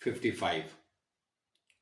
55।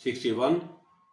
61।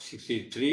63।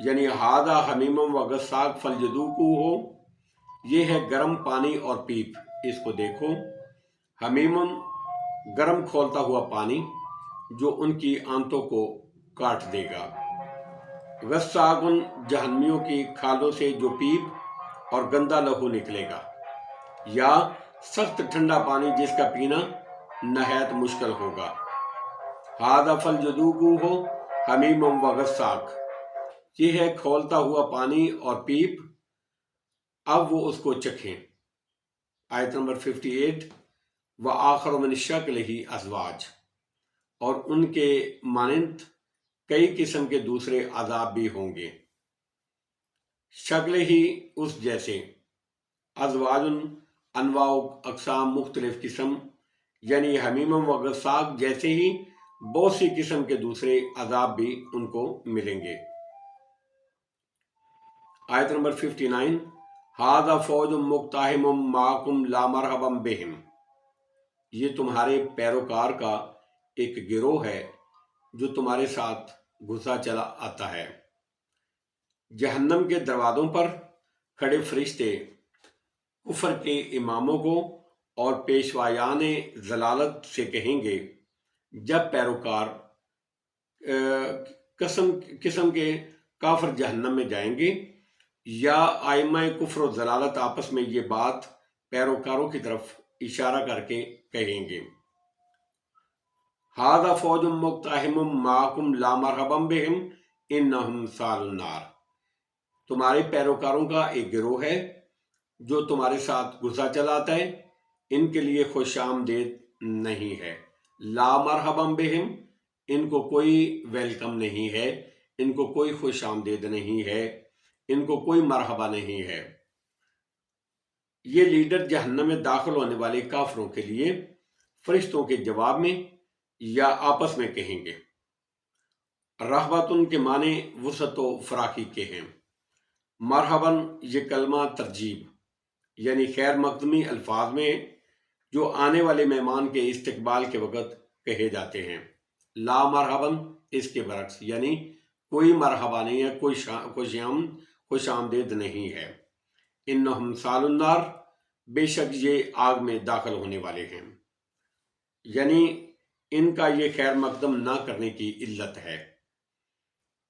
یعنی ہادہ حمیم و غساق فلجدوکو ہو، یہ ہے گرم پانی اور پیپ، اس کو دیکھو۔ حمیم گرم کھولتا ہوا پانی جو ان کی آنتوں کو کاٹ دے گا، غساق جہنمیوں کی کھالوں سے جو پیپ اور گندا لہو نکلے گا، یا سخت ٹھنڈا پانی جس کا پینا نہایت مشکل ہوگا۔ ہادہ فلجدوکو ہو حمیم و غساق، یہ ہے کھولتا ہوا پانی اور پیپ، اب وہ اس کو چکھیں۔ آیت نمبر 58، وآخر من شکلہ ازواج، اور ان کے مانند کئی قسم کے دوسرے عذاب بھی ہوں گے۔ شکل ہی اس جیسے، ازواج انواع اقسام مختلف قسم، یعنی حمیم و غساق جیسے ہی بہت سی قسم کے دوسرے عذاب بھی ان کو ملیں گے۔ آیت نمبر 59، ھذا فوج مقتحم معکم لا مرحبا بہم، یہ تمہارے پیروکار کا ایک گروہ ہے جو تمہارے ساتھ گھسا چلا آتا ہے۔ جہنم کے دروازوں پر کھڑے فرشتے کفر کے اماموں کو اور پیشوایان ضلالت سے کہیں گے، جب پیروکار قسم کے کافر جہنم میں جائیں گے، یا ائمہ کفر و ضلالت آپس میں یہ بات پیروکاروں کی طرف اشارہ کر کے کہیں گے۔ ھذا فوج مقتحم معکم لا مرحبا بہم انہم صالوا النار، تمہارے پیروکاروں کا ایک گروہ ہے جو تمہارے ساتھ گھسا چلاتا ہے، ان کے لیے خوش آمدید نہیں ہے۔ لا مرحبا بہم، ان کو کوئی ویلکم نہیں ہے، ان کو کوئی خوش آمدید نہیں ہے، ان کو کوئی مرحبا نہیں ہے۔ یہ لیڈر جہنم میں داخل ہونے والے کافروں کے لیے فرشتوں کے جواب میں یا آپس میں کہیں گے۔ رحبتن کے معنی وسعت و فراخی کے ہیں۔ مرحباً یہ کلمہ ترجیب یعنی خیر مقدمی الفاظ میں جو آنے والے مہمان کے استقبال کے وقت کہے جاتے ہیں۔ لا مرحباً اس کے برعکس، یعنی کوئی مرحبا نہیں ہے، کوئی خوش آمدید نہیں ہے۔ انہم صالوا النار، بے شک یہ آگ میں داخل ہونے والے ہیں، یعنی ان کا یہ خیر مقدم نہ کرنے کی علت ہے۔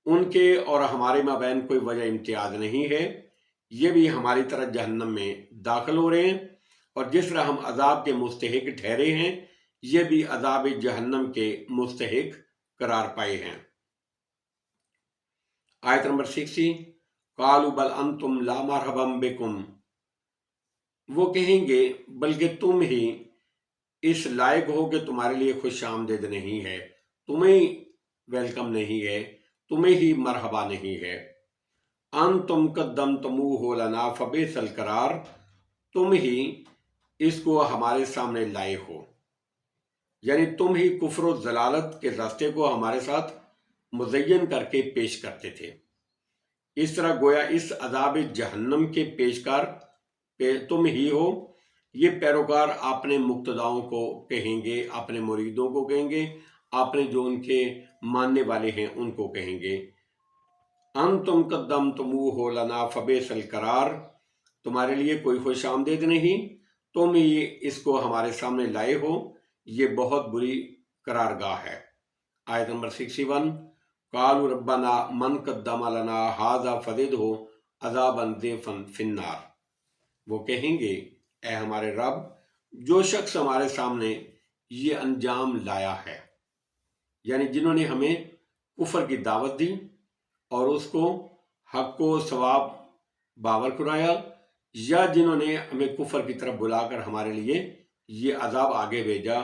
ان کے اور ہمارے مابین کوئی وجہ امتیاز نہیں ہے، یہ بھی ہماری طرح جہنم میں داخل ہو رہے ہیں، اور جس طرح ہم عذاب کے مستحق ٹھہرے ہیں، یہ بھی عذاب جہنم کے مستحق قرار پائے ہیں۔ آیت نمبر 60، قالوا بل انتم لا مرحبا بکم، وہ کہیں گے بلکہ تم ہی اس لائق ہو کہ تمہارے لیے خوش آمدید نہیں ہے، تمہیں ویلکم نہیں ہے، تمہیں ہی مرحبا نہیں ہے۔ انتم قدمتموہ لنا فبئس القرار، تم ہی اس کو ہمارے سامنے لائے ہو، یعنی تم ہی کفر و ضلالت کے راستے کو ہمارے ساتھ مزین کر کے پیش کرتے تھے۔ اس طرح گویا اس عذاب جہنم کے پیشکار تم ہی ہو۔ یہ پیروکار اپنے مقتداؤں کو کہیں گے، اپنے مریدوں کو کہیں گے، اپنے جو ان کے ماننے والے ہیں ان کو کہیں گے۔ انتم قدمتموہ لنا فبئس القرار، تمہارے لیے کوئی خوش آمدید نہیں، تم ہی اس کو ہمارے سامنے لائے ہو، یہ بہت بری قرارگاہ ہے۔ آیت نمبر 61، قالوا ربنا من قدم لنا ھذا فزدہ عذابا ضعفا فی النار، وہ کہیں گے اے ہمارے رب، جو شخص ہمارے سامنے یہ انجام لایا ہے، یعنی جنہوں نے ہمیں کفر کی دعوت دی اور اس کو حق و ثواب باور کرایا، یا جنہوں نے ہمیں کفر کی طرف بلا کر ہمارے لیے یہ عذاب آگے بھیجا،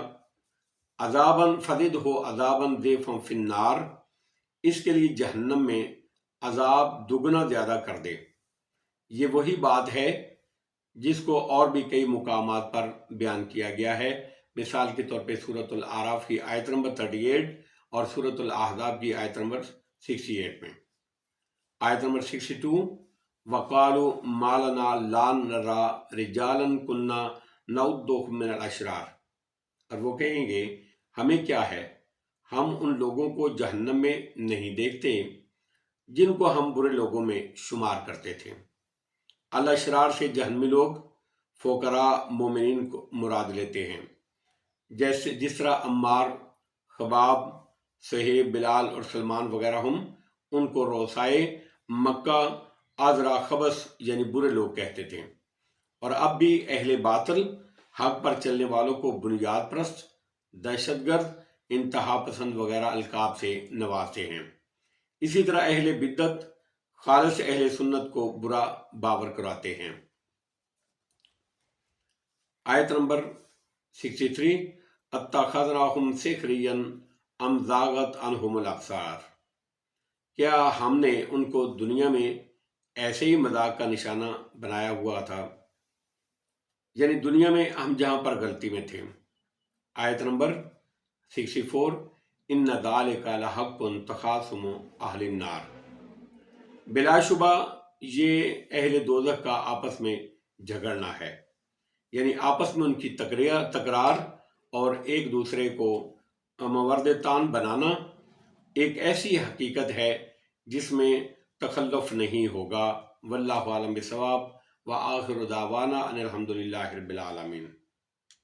عذاباً فزدہ عذاباً ضعفا فی النار، اس کے لیے جہنم میں عذاب دگنا زیادہ کر دے۔ یہ وہی بات ہے جس کو اور بھی کئی مقامات پر بیان کیا گیا ہے، مثال کے طور پہ سورۃ الاعراف کی آیت نمبر 38 اور سورۃ الاحزاب کی آیت نمبر 68 میں۔ آیت نمبر 62، وَقَالُوا مَا لَنَا لَا نَرَىٰ رِجَالًا كُنَّا نَعُدُّهُم مِّنَ الْأَشْرَارِ، اور وہ کہیں گے ہمیں کیا ہے، ہم ان لوگوں کو جہنم میں نہیں دیکھتے جن کو ہم برے لوگوں میں شمار کرتے تھے۔ الاشرار سے جہنمی لوگ فقراء مومنین کو مراد لیتے ہیں، جس طرح عمار، خباب، صہیب، بلال اور سلمان وغیرہ ان کو روسائے مکہ آذرا خبث یعنی برے لوگ کہتے تھے، اور اب بھی اہل باطل حق پر چلنے والوں کو بنیاد پرست، دہشت گرد، انتہا پسند وغیرہ القاب سے نوازتے ہیں۔ اسی طرح اہل بدعت خالص اہل سنت کو برا باور کراتے ہیں۔ آیت نمبر 63، اتخذناہم سخریا ام زاغت عنہم الابصار، کیا ہم نے ان کو دنیا میں ایسے ہی مذاق کا نشانہ بنایا ہوا تھا، یعنی دنیا میں ہم جہاں پر غلطی میں تھے۔ آیت نمبر 64، ان ذالک لحق تخاصم اہل النار، بلا شبہ یہ اہل دوزخ کا آپس میں جھگڑنا ہے، یعنی آپس میں ان کی تکرار اور ایک دوسرے کو مورد تان بنانا ایک ایسی حقیقت ہے جس میں تخلف نہیں ہوگا۔ واللہ عالم بالصواب، وآخر دعوانا ان الحمد للہ رب العالمین۔